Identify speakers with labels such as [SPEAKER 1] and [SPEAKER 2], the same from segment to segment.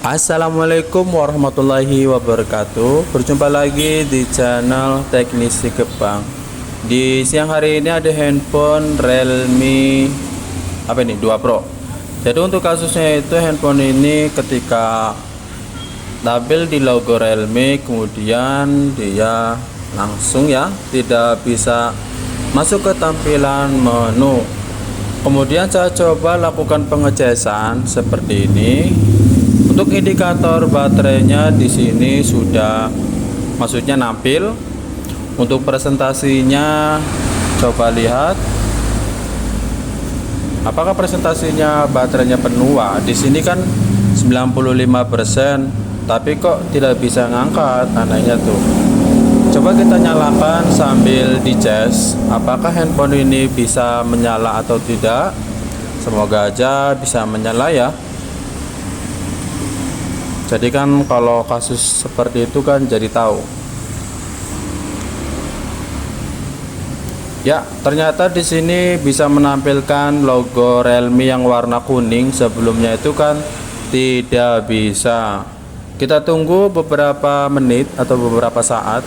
[SPEAKER 1] Assalamualaikum warahmatullahi wabarakatuh. Berjumpa lagi di channel Teknisi Gebang. Di siang hari ini ada handphone Realme 2 Pro. Jadi untuk kasusnya itu handphone ini ketika tampil di logo Realme, kemudian dia langsung tidak bisa masuk ke tampilan menu. Kemudian saya coba lakukan pengecasan seperti ini. Untuk indikator baterainya di sini sudah maksudnya nampil. Untuk presentasinya coba lihat. Apakah presentasinya baterainya penuh? Di sini kan 95%, tapi kok tidak bisa ngangkat, anehnya tuh. Coba kita nyalakan sambil dicas apakah handphone ini bisa menyala atau tidak. Semoga aja bisa menyala ya. Jadi kan kalau kasus seperti itu kan jadi tahu. Ya, ternyata di sini bisa menampilkan logo Realme yang warna kuning. Sebelumnya itu kan tidak bisa. Kita tunggu beberapa menit atau beberapa saat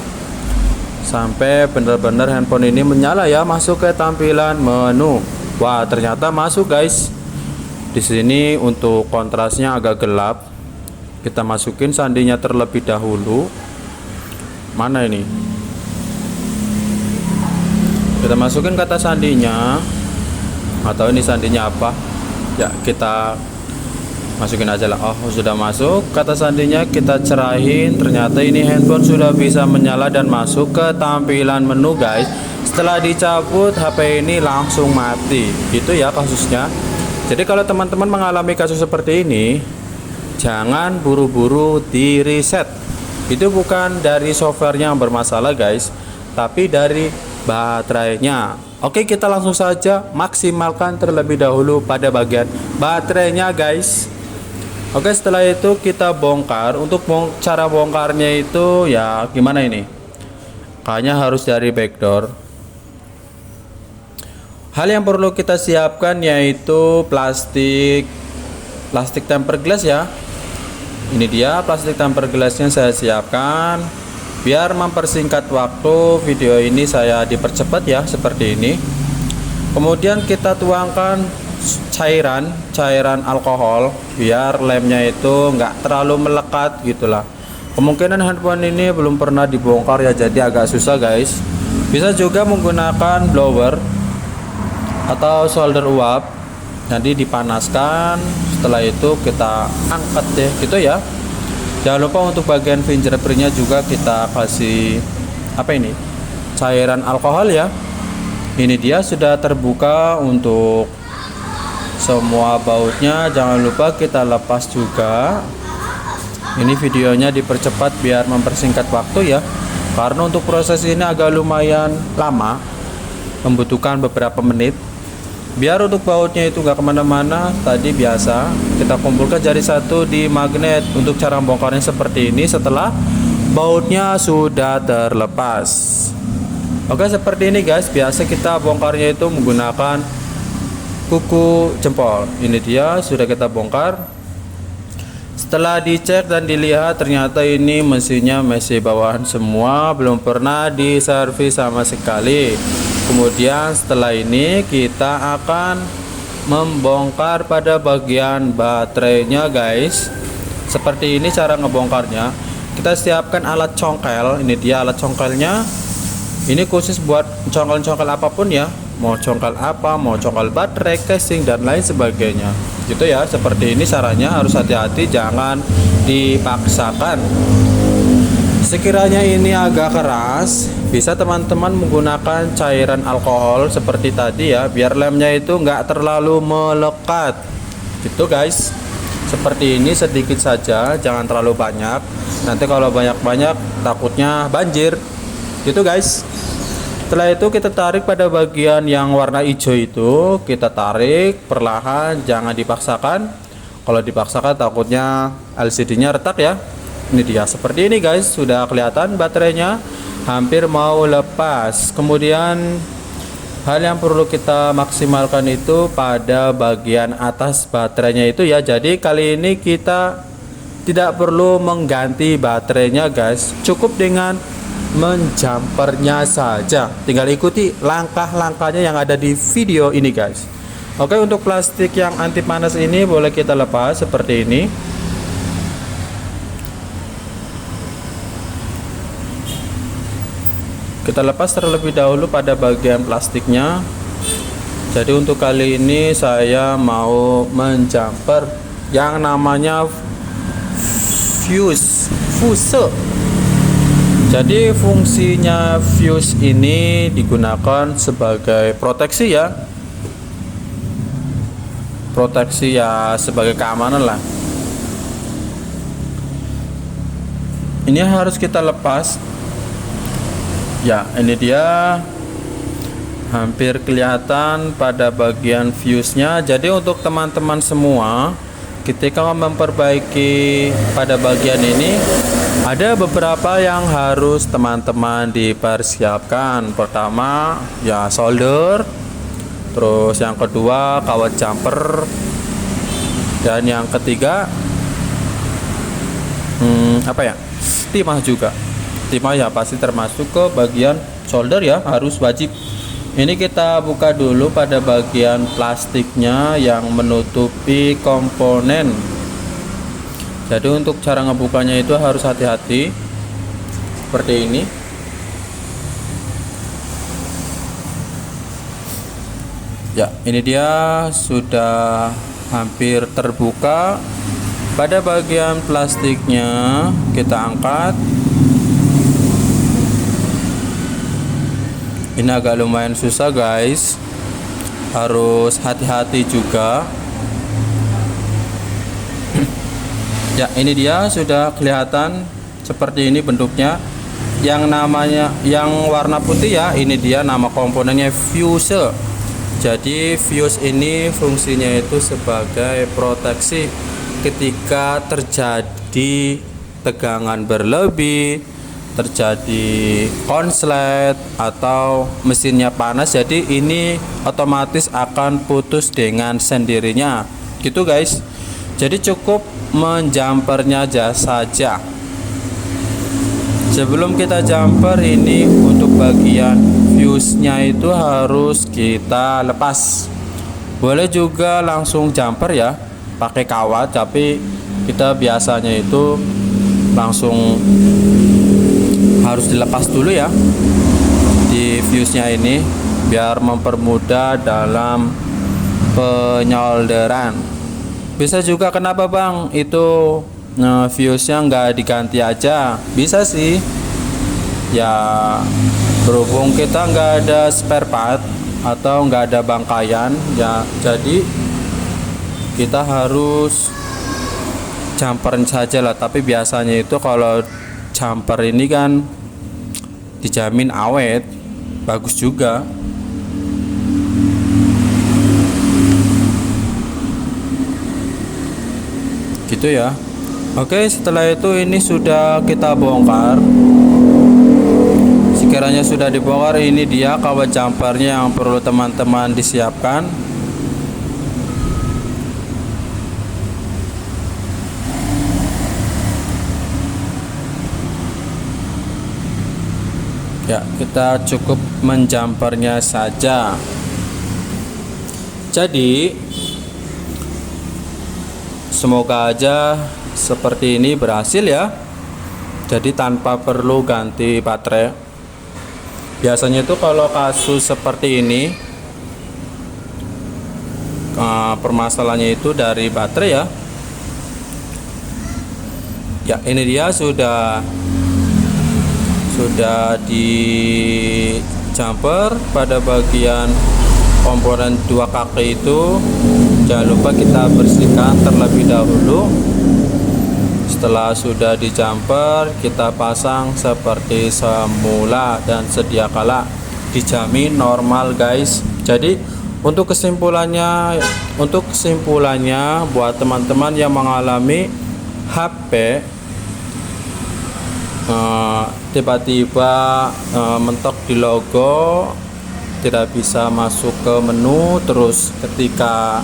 [SPEAKER 1] sampai benar-benar handphone ini menyala ya, masuk ke tampilan menu. Wah, ternyata masuk guys. Di sini untuk kontrasnya agak gelap. Kita masukin sandinya terlebih dahulu. Mana ini? Kita masukin kata sandinya. Atau ini sandinya apa? Ya, kita masukin aja lah. Oh, sudah masuk. Kata sandinya kita cerahin. Ternyata ini handphone sudah bisa menyala dan masuk ke tampilan menu guys. Setelah dicabut, HP ini langsung mati. Gitu ya kasusnya. Jadi kalau teman-teman mengalami kasus seperti ini, jangan buru-buru di reset. Itu bukan dari softwarenya yang bermasalah guys, tapi dari baterainya. Oke, kita langsung saja maksimalkan terlebih dahulu pada bagian baterainya guys. Oke, setelah itu kita bongkar. Untuk cara bongkarnya itu ya gimana ini? Kayaknya harus dari backdoor. Hal yang perlu kita siapkan yaitu plastik tempered glass ya. Ini dia plastik tempered glassnya saya siapkan. Biar mempersingkat waktu, video ini saya dipercepat ya seperti ini. Kemudian kita tuangkan cairan alkohol biar lemnya itu nggak terlalu melekat gitulah. Kemungkinan handphone ini belum pernah dibongkar ya, jadi agak susah guys. Bisa juga menggunakan blower atau solder uap. Nanti dipanaskan, setelah itu kita angkat deh gitu ya. Jangan lupa untuk bagian fingerprintnya juga kita kasih cairan alkohol ya. Ini dia sudah terbuka untuk semua bautnya. Jangan lupa kita lepas juga. Ini videonya dipercepat biar mempersingkat waktu ya, karena untuk proses ini agak lumayan lama, membutuhkan beberapa menit. Biar untuk bautnya itu gak kemana-mana, tadi biasa kita kumpulkan jari satu di magnet. Untuk cara bongkarnya seperti ini setelah bautnya sudah terlepas. Oke, seperti ini guys. Biasa kita bongkarnya itu menggunakan kuku jempol. Ini dia sudah kita bongkar. Setelah dicek dan dilihat, ternyata ini mesinnya masih bawahan semua, belum pernah diservis sama sekali. Kemudian setelah ini kita akan membongkar pada bagian baterainya guys. Seperti ini cara ngebongkarnya. Kita siapkan alat congkel. Ini dia alat congkelnya. Ini khusus buat congkel-congkel apapun ya. Mau congkel apa, mau congkel baterai, casing dan lain sebagainya. Gitu ya, seperti ini caranya. Harus hati-hati, jangan dipaksakan. Sekiranya ini agak keras, bisa teman-teman menggunakan cairan alkohol seperti tadi ya, biar lemnya itu nggak terlalu melekat gitu guys. Seperti ini sedikit saja, jangan terlalu banyak. Nanti kalau banyak-banyak takutnya banjir gitu guys. Setelah itu kita tarik pada bagian yang warna hijau itu, kita tarik perlahan, jangan dipaksakan. Kalau dipaksakan takutnya LCD-nya retak ya. Ini dia seperti ini guys, sudah kelihatan baterainya hampir mau lepas. Kemudian hal yang perlu kita maksimalkan itu pada bagian atas baterainya itu ya. Jadi kali ini kita tidak perlu mengganti baterainya guys, cukup dengan menjampernya saja. Tinggal ikuti langkah-langkahnya yang ada di video ini guys. Oke, untuk plastik yang anti panas ini boleh kita lepas seperti ini. Kita lepas terlebih dahulu pada bagian plastiknya. Jadi untuk kali ini saya mau menjamper yang namanya fuse. Jadi fungsinya fuse ini digunakan sebagai proteksi ya. Proteksi ya, sebagai keamanan lah. Ini harus kita lepas. Ya, ini dia. Hampir kelihatan pada bagian fuse-nya. Jadi untuk teman-teman semua, ketika memperbaiki pada bagian ini, ada beberapa yang harus teman-teman dipersiapkan. Pertama ya solder, terus yang kedua kawat jumper, dan yang ketiga timah juga. Timah ya pasti termasuk ke bagian solder ya, harus wajib. Ini kita buka dulu pada bagian plastiknya yang menutupi komponen. Jadi untuk cara ngebukanya itu harus hati-hati seperti ini. Ya, ini dia sudah hampir terbuka. Pada bagian plastiknya kita angkat. Ini agak lumayan susah guys, harus hati-hati juga. Ya, ini dia sudah kelihatan seperti ini bentuknya. Yang namanya yang warna putih ya, ini dia nama komponennya fuse. Jadi fuse ini fungsinya itu sebagai proteksi ketika terjadi tegangan berlebih, terjadi konslet atau mesinnya panas. Jadi ini otomatis akan putus dengan sendirinya gitu guys. Jadi cukup menjampernya saja. Sebelum kita jumper, ini untuk bagian fuse nya itu harus kita lepas. Boleh juga langsung jumper ya, pakai kawat, tapi kita biasanya itu langsung harus dilepas dulu ya di fuse nya ini, biar mempermudah dalam penyolderan. Bisa juga kenapa bang itu fuse nya nggak diganti aja? Bisa sih ya, berhubung kita nggak ada spare part atau nggak ada bangkaian ya, jadi kita harus jumperin saja lah. Tapi biasanya itu kalau jumper ini kan dijamin awet, bagus juga. Gitu ya. Oke, setelah itu ini sudah kita bongkar. Sekiranya sudah dibongkar, ini dia kawat jumpernya yang perlu teman-teman disiapkan. Ya, kita cukup menjampernya saja. Jadi semoga aja seperti ini berhasil ya. Jadi tanpa perlu ganti baterai. Biasanya itu kalau kasus seperti ini permasalahannya itu dari baterai ya. Ya, ini dia sudah di jumper pada bagian komponen dua kaki itu. Jangan lupa kita bersihkan terlebih dahulu. Setelah sudah di jumper, kita pasang seperti semula dan sedia kala, dijamin normal guys. Jadi untuk kesimpulannya buat teman-teman yang mengalami HP tiba-tiba mentok di logo, tidak bisa masuk ke menu, terus ketika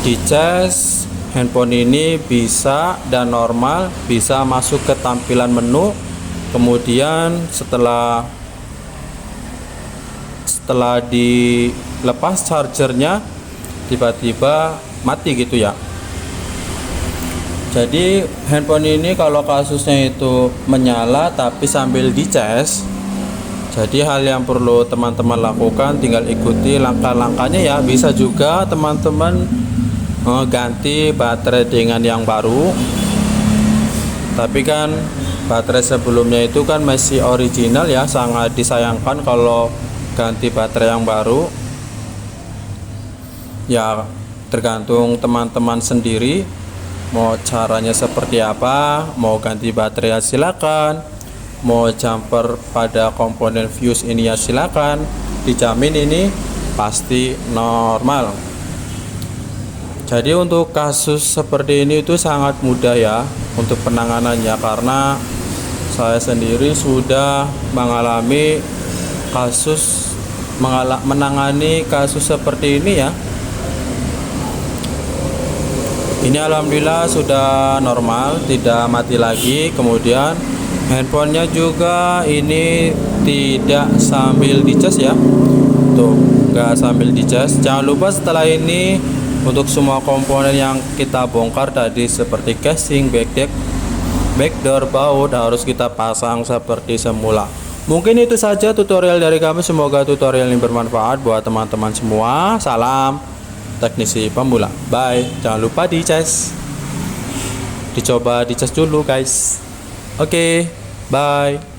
[SPEAKER 1] dicas handphone ini bisa dan normal, bisa masuk ke tampilan menu. Kemudian setelah dilepas chargernya tiba-tiba mati gitu ya. Jadi handphone ini kalau kasusnya itu menyala tapi sambil dicas, jadi hal yang perlu teman-teman lakukan tinggal ikuti langkah-langkahnya ya. Bisa juga teman-teman ganti baterai dengan yang baru, tapi kan baterai sebelumnya itu kan masih original ya. Sangat disayangkan kalau ganti baterai yang baru ya. Tergantung teman-teman sendiri mau caranya seperti apa. Mau ganti baterai ya silakan, mau jumper pada komponen fuse ini ya silakan, dijamin ini pasti normal. Jadi untuk kasus seperti ini itu sangat mudah ya untuk penanganannya, karena saya sendiri sudah mengalami kasus menangani kasus seperti ini ya. Ini alhamdulillah sudah normal, tidak mati lagi. Kemudian handphonenya juga ini tidak sambil dicas ya, tuh nggak sambil dicas. Jangan lupa setelah ini untuk semua komponen yang kita bongkar tadi seperti casing, backdeck, backdoor, baut harus kita pasang seperti semula. Mungkin itu saja tutorial dari kami, semoga tutorial ini bermanfaat buat teman-teman semua. Salam teknisi pemula. Bye. Jangan lupa dicas. Dicoba dicas dulu guys. Oke, bye.